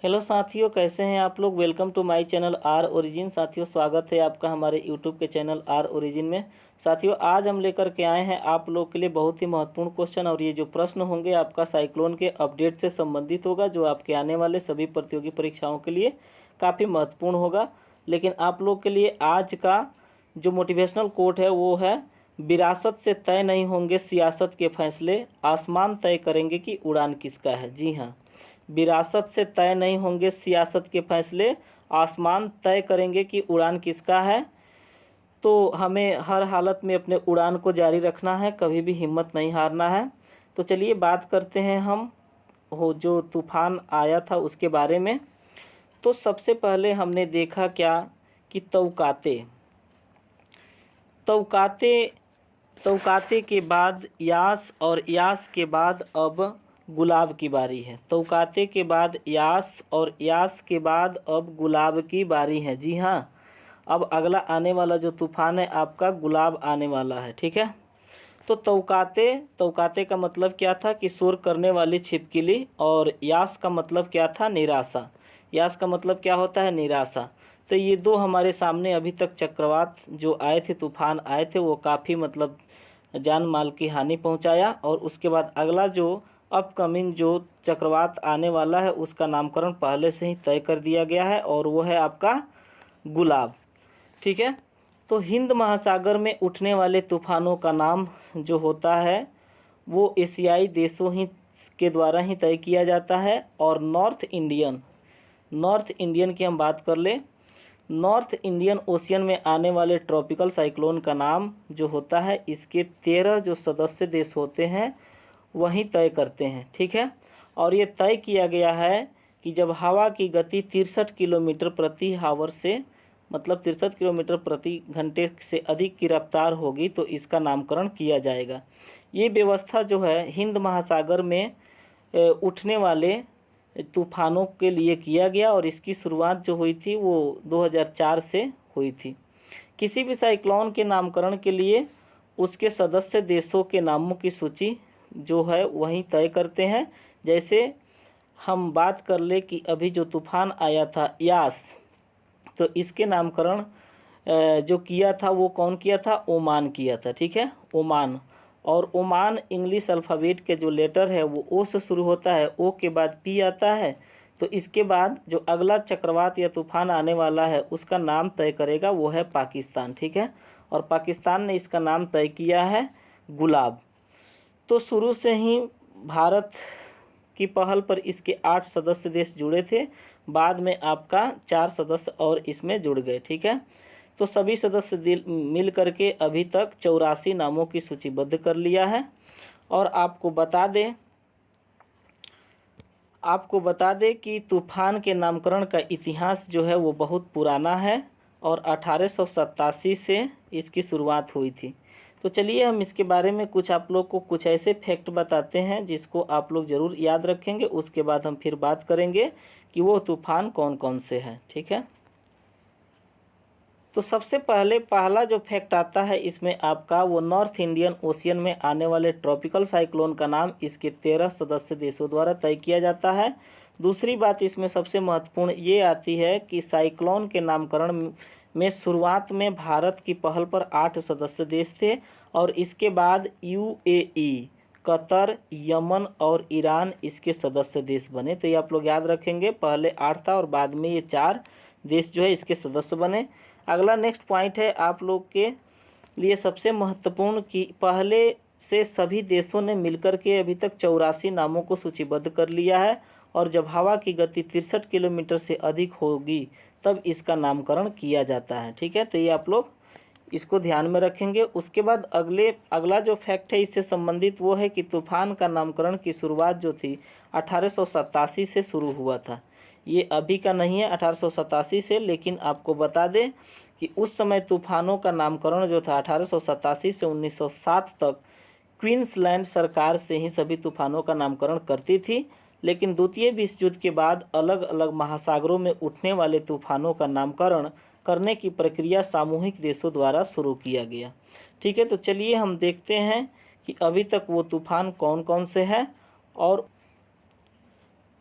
Hello साथियों, कैसे हैं आप लोग। Welcome to my channel R Origin. साथियों, स्वागत है आपका हमारे यूट्यूब के चैनल आर ओरिजिन में। साथियों, आज हम लेकर के आए हैं आप लोग के लिए बहुत ही महत्वपूर्ण क्वेश्चन, और ये जो प्रश्न होंगे आपका साइक्लोन के अपडेट से संबंधित होगा, जो आपके आने वाले सभी प्रतियोगी परीक्षाओं के लिए काफ़ी महत्वपूर्ण होगा। लेकिन आप लोग के लिए आज का जो मोटिवेशनल कोट है वो है, विरासत से तय नहीं होंगे सियासत के फैसले, आसमान तय करेंगे कि उड़ान किसका है। जी हाँ, विरासत से तय नहीं होंगे सियासत के फैसले, आसमान तय करेंगे कि उड़ान किसका है। तो हमें हर हालत में अपने उड़ान को जारी रखना है, कभी भी हिम्मत नहीं हारना है। तो चलिए बात करते हैं हम जो तूफान आया था उसके बारे में। तो सबसे पहले हमने देखा क्या कि तौकाते तौकाते तौकाते के बाद यास, और यास के बाद अब गुलाब की बारी है। तौकाते के बाद यास, और यास के बाद अब गुलाब की बारी है। जी हाँ, अब अगला आने वाला जो तूफान है आपका गुलाब आने वाला है। ठीक है, तो तौकाते का मतलब क्या था कि शोर करने वाली छिपकली, और यास का मतलब क्या था, निराशा। यास का मतलब क्या होता है, निराशा। तो ये दो हमारे सामने अभी तक चक्रवात जो आए थे, तूफान आए थे, वो काफ़ी मतलब जान माल की हानि पहुंचाया। और उसके बाद अगला जो अपकमिंग जो चक्रवात आने वाला है उसका नामकरण पहले से ही तय कर दिया गया है, और वो है आपका गुलाब। ठीक है, तो हिंद महासागर में उठने वाले तूफानों का नाम जो होता है वो एशियाई देशों ही के द्वारा ही तय किया जाता है। और नॉर्थ इंडियन की हम बात कर ले, नॉर्थ इंडियन ओशियन में आने वाले ट्रॉपिकल साइक्लोन का नाम जो होता है, इसके 13 जो सदस्य देश होते हैं वही तय करते हैं। ठीक है, और ये तय किया गया है कि जब हवा की गति 63 किलोमीटर प्रति हावर से, मतलब 63 किलोमीटर प्रति घंटे से अधिक की रफ्तार होगी, तो इसका नामकरण किया जाएगा। ये व्यवस्था जो है हिंद महासागर में उठने वाले तूफानों के लिए किया गया, और इसकी शुरुआत जो हुई थी वो 2004 से हुई थी। किसी भी साइक्लोन के नामकरण के लिए उसके सदस्य देशों के नामों की सूची जो है वही तय करते हैं। जैसे हम बात कर ले कि अभी जो तूफान आया था यास, तो इसके नामकरण जो किया था वो कौन किया था, ओमान किया था। ठीक है, ओमान। और ओमान इंग्लिश अल्फ़ाबेट के जो लेटर है वो ओ से शुरू होता है, ओ के बाद पी आता है। तो इसके बाद जो अगला चक्रवात या तूफान आने वाला है उसका नाम तय करेगा वो है पाकिस्तान। ठीक है, और पाकिस्तान ने इसका नाम तय किया है गुलाब। तो शुरू से ही भारत की पहल पर इसके 8 सदस्य देश जुड़े थे, बाद में आपका 4 सदस्य और इसमें जुड़ गए। ठीक है, तो सभी सदस्य मिल करके अभी तक 84 नामों की सूचीबद्ध कर लिया है। और आपको बता दे कि तूफान के नामकरण का इतिहास जो है वो बहुत पुराना है, और 1887 से इसकी शुरुआत हुई थी। तो चलिए हम इसके बारे में कुछ आप लोग को कुछ ऐसे फैक्ट बताते हैं जिसको आप लोग ज़रूर याद रखेंगे। उसके बाद हम फिर बात करेंगे कि वो तूफान कौन कौन से हैं। ठीक है, तो सबसे पहला जो फैक्ट आता है इसमें आपका, वो नॉर्थ इंडियन ओशियन में आने वाले ट्रॉपिकल साइक्लोन का नाम इसके 13 सदस्य देशों द्वारा तय किया जाता है। दूसरी बात इसमें सबसे महत्वपूर्ण ये आती है कि साइक्लोन के नामकरण में शुरुआत में भारत की पहल पर 8 सदस्य देश थे, और इसके बाद यूएई, कतर, यमन और ईरान इसके सदस्य देश बने। तो ये आप लोग याद रखेंगे, पहले 8 था और बाद में ये 4 देश जो है इसके सदस्य बने। अगला नेक्स्ट पॉइंट है आप लोग के लिए सबसे महत्वपूर्ण कि पहले से सभी देशों ने मिलकर के अभी तक 84 नामों को सूचीबद्ध कर लिया है, और जब हवा की गति 63 किलोमीटर से अधिक होगी तब इसका नामकरण किया जाता है। ठीक है, तो ये आप लोग इसको ध्यान में रखेंगे। उसके बाद अगला जो फैक्ट है इससे संबंधित वो है कि तूफान का नामकरण की शुरुआत जो थी 1887 से शुरू हुआ था। ये अभी का नहीं है 1887 से, लेकिन आपको बता दें कि उस समय तूफानों का नामकरण जो था 1887 से 1907 तक क्वींसलैंड सरकार से ही सभी तूफानों का नामकरण करती थी। लेकिन द्वितीय विश्व युद्ध के बाद अलग अलग महासागरों में उठने वाले तूफानों का नामकरण करने की प्रक्रिया सामूहिक देशों द्वारा शुरू किया गया। ठीक है, तो चलिए हम देखते हैं कि अभी तक वो तूफान कौन कौन से हैं। और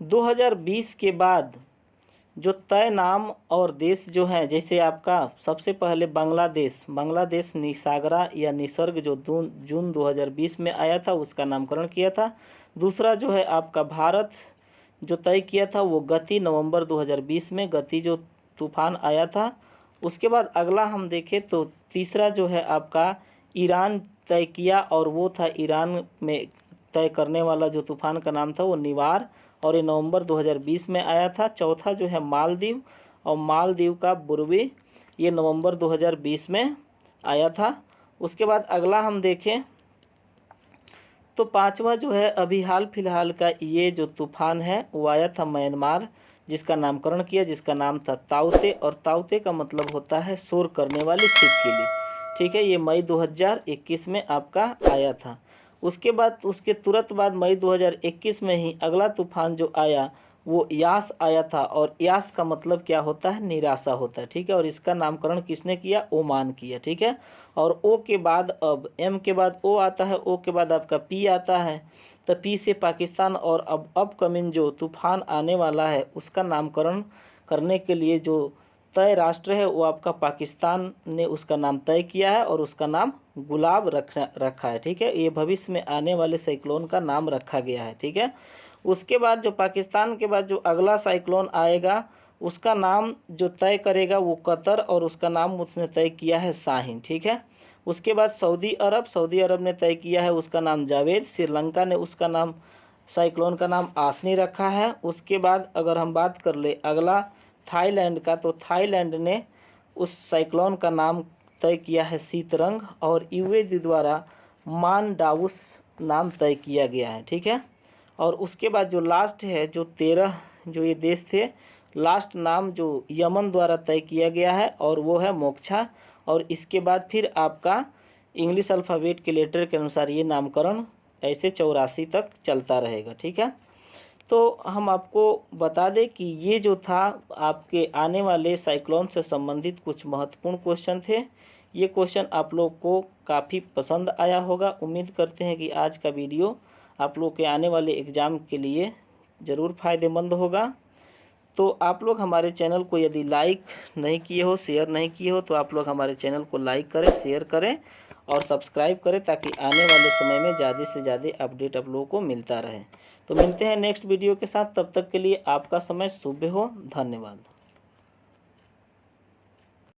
2020 के बाद जो तय नाम और देश जो है, जैसे आपका सबसे पहले बांग्लादेश निसागरा या निसर्ग जो जून 2020 में आया था उसका नामकरण किया था। दूसरा जो है आपका भारत जो तय किया था वो गति नवंबर 2020 में गति जो तूफान आया था। उसके बाद अगला हम देखें तो तीसरा जो है आपका ईरान तय किया और वो था ईरान में तय करने वाला जो तूफान का नाम था वो निवार और ये नवंबर 2020 में आया था। चौथा जो है मालदीव और मालदीव का बुर्वी, ये नवंबर 2020 में आया था। उसके बाद अगला हम देखें तो पांचवा जो है अभी हाल फिलहाल का ये जो तूफान है वो आया था म्यांमार, जिसका नामकरण किया, जिसका नाम था ताउते, और ताउते का मतलब होता है शोर करने वाली छिपकली। ठीक है, ये मई 2021 में आपका आया था। उसके बाद उसके तुरंत बाद मई 2021 में ही अगला तूफान जो आया वो यास आया था, और यास का मतलब क्या होता है, निराशा होता है। ठीक है, और इसका नामकरण किसने किया, ओमान किया। ठीक है, और ओ के बाद अब एम के बाद ओ आता है, ओ के बाद आपका पी आता है, तो पी से पाकिस्तान, और अब अपकमिंग जो तूफान आने वाला है उसका नामकरण करने के लिए जो तय राष्ट्र है वो आपका पाकिस्तान ने उसका नाम तय किया है और उसका नाम गुलाब रखा है। ठीक है, ये भविष्य में आने वाले साइक्लोन का नाम रखा गया है। ठीक है, उसके बाद जो पाकिस्तान के बाद जो अगला साइक्लोन आएगा उसका नाम जो तय करेगा वो कतर, और उसका नाम उसने तय किया है शाहीन। ठीक है, उसके बाद सऊदी अरब ने तय किया है उसका नाम जावेद। श्रीलंका ने उसका नाम साइक्लोन का नाम आसनी रखा है। उसके बाद अगर हम बात कर ले अगला थाईलैंड का, तो थाईलैंड ने उस साइक्लोन का नाम तय किया है शीतरंग, और यूएई द्वारा मानडाउस नाम तय किया गया है। ठीक है, और उसके बाद जो लास्ट है जो 13 जो ये देश थे, लास्ट नाम जो यमन द्वारा तय किया गया है और वो है मोक्छा, और इसके बाद फिर आपका इंग्लिश अल्फ़ाबेट के लेटर के अनुसार ये नामकरण ऐसे 84 तक चलता रहेगा। ठीक है, तो हम आपको बता दें कि ये जो था आपके आने वाले साइक्लोन से संबंधित कुछ महत्वपूर्ण क्वेश्चन थे। ये क्वेश्चन आप लोग को काफ़ी पसंद आया होगा। उम्मीद करते हैं कि आज का वीडियो आप लोग के आने वाले एग्ज़ाम के लिए ज़रूर फ़ायदेमंद होगा। तो आप लोग हमारे चैनल को यदि लाइक नहीं किए हो, शेयर नहीं किए हो, तो आप लोग हमारे चैनल को लाइक करें, शेयर करें और सब्सक्राइब करें, ताकि आने वाले समय में ज़्यादा से ज़्यादा अपडेट आप लोगों को मिलता रहे। तो मिलते हैं नेक्स्ट वीडियो के साथ, तब तक के लिए आपका समय शुभ हो। धन्यवाद।